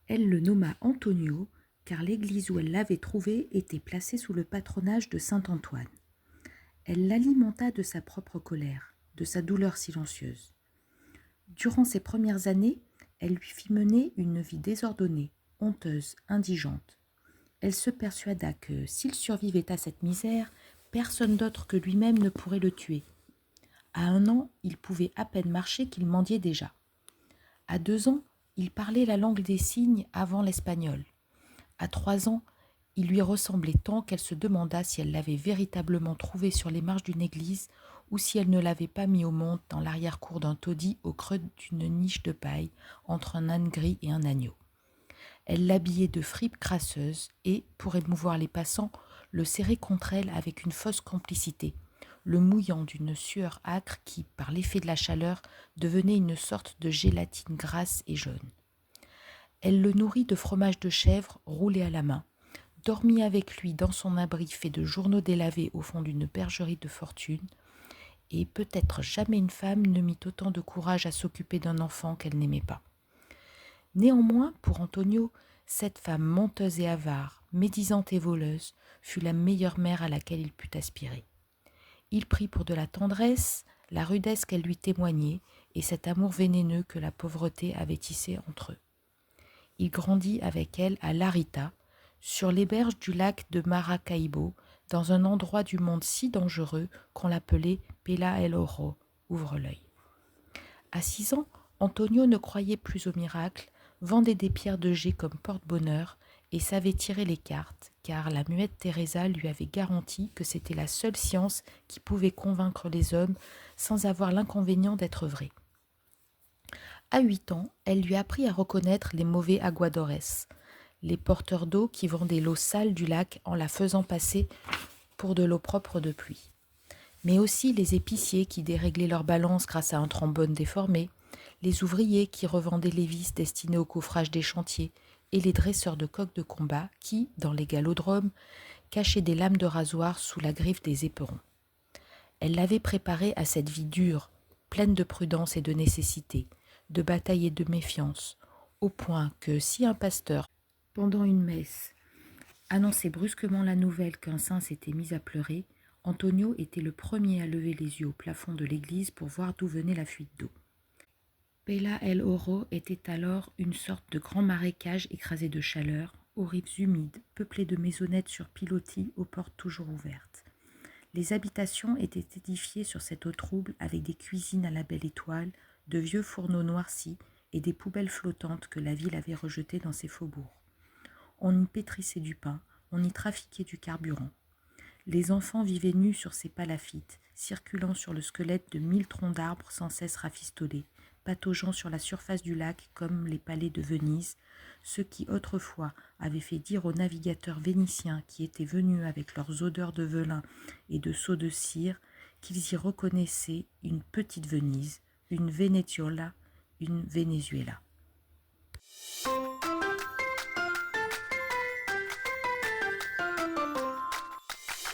Elle le nomma Antonio, car l'église où elle l'avait trouvé était placée sous le patronage de saint Antoine. Elle l'alimenta de sa propre colère, de sa douleur silencieuse. Durant ses premières années, elle lui fit mener une vie désordonnée, honteuse, indigente. Elle se persuada que, s'il survivait à cette misère, personne d'autre que lui-même ne pourrait le tuer. À 1 an, il pouvait à peine marcher qu'il mendiait déjà. À 2 ans, il parlait la langue des signes avant l'espagnol. À 3 ans, il lui ressemblait tant qu'elle se demanda si elle l'avait véritablement trouvé sur les marches d'une église ou si elle ne l'avait pas mis au monde dans l'arrière-cour d'un taudis au creux d'une niche de paille entre un âne gris et un agneau. Elle l'habillait de fripes crasseuses et, pour émouvoir les passants, le serrait contre elle avec une fausse complicité, le mouillant d'une sueur âcre qui, par l'effet de la chaleur, devenait une sorte de gélatine grasse et jaune. Elle le nourrit de fromage de chèvre roulé à la main, dormit avec lui dans son abri fait de journaux délavés au fond d'une bergerie de fortune, et peut-être jamais une femme ne mit autant de courage à s'occuper d'un enfant qu'elle n'aimait pas. Néanmoins, pour Antonio, cette femme menteuse et avare, médisante et voleuse, fut la meilleure mère à laquelle il put aspirer. Il prit pour de la tendresse la rudesse qu'elle lui témoignait et cet amour vénéneux que la pauvreté avait tissé entre eux. Il grandit avec elle à Larita, sur les berges du lac de Maracaibo, dans un endroit du monde si dangereux qu'on l'appelait Pela el Oro, ouvre l'œil. À 6 ans, Antonio ne croyait plus aux miracles, vendait des pierres de jet comme porte-bonheur et savait tirer les cartes, car la muette Teresa lui avait garanti que c'était la seule science qui pouvait convaincre les hommes sans avoir l'inconvénient d'être vraie. À 8 ans, elle lui apprit à reconnaître les mauvais aguadores, les porteurs d'eau qui vendaient l'eau sale du lac en la faisant passer pour de l'eau propre de pluie. Mais aussi les épiciers qui déréglaient leur balance grâce à un trombone déformé, les ouvriers qui revendaient les vis destinés au coffrage des chantiers et les dresseurs de coqs de combat qui, dans les galodromes, cachaient des lames de rasoir sous la griffe des éperons. Elle l'avait préparé à cette vie dure, pleine de prudence et de nécessité, de bataille et de méfiance, au point que si un pasteur, pendant une messe, annonçait brusquement la nouvelle qu'un saint s'était mis à pleurer, Antonio était le premier à lever les yeux au plafond de l'église pour voir d'où venait la fuite d'eau. Pela el Oro était alors une sorte de grand marécage écrasé de chaleur, aux rives humides, peuplées de maisonnettes sur pilotis aux portes toujours ouvertes. Les habitations étaient édifiées sur cette eau trouble avec des cuisines à la belle étoile, de vieux fourneaux noircis et des poubelles flottantes que la ville avait rejetées dans ses faubourgs. On y pétrissait du pain, on y trafiquait du carburant. Les enfants vivaient nus sur ces palafites, circulant sur le squelette de 1000 troncs d'arbres sans cesse rafistolés, pataugeant sur la surface du lac comme les palais de Venise, ceux qui autrefois avaient fait dire aux navigateurs vénitiens qui étaient venus avec leurs odeurs de velin et de seaux de cire qu'ils y reconnaissaient une petite Venise, une Veneziola, une Venezuela.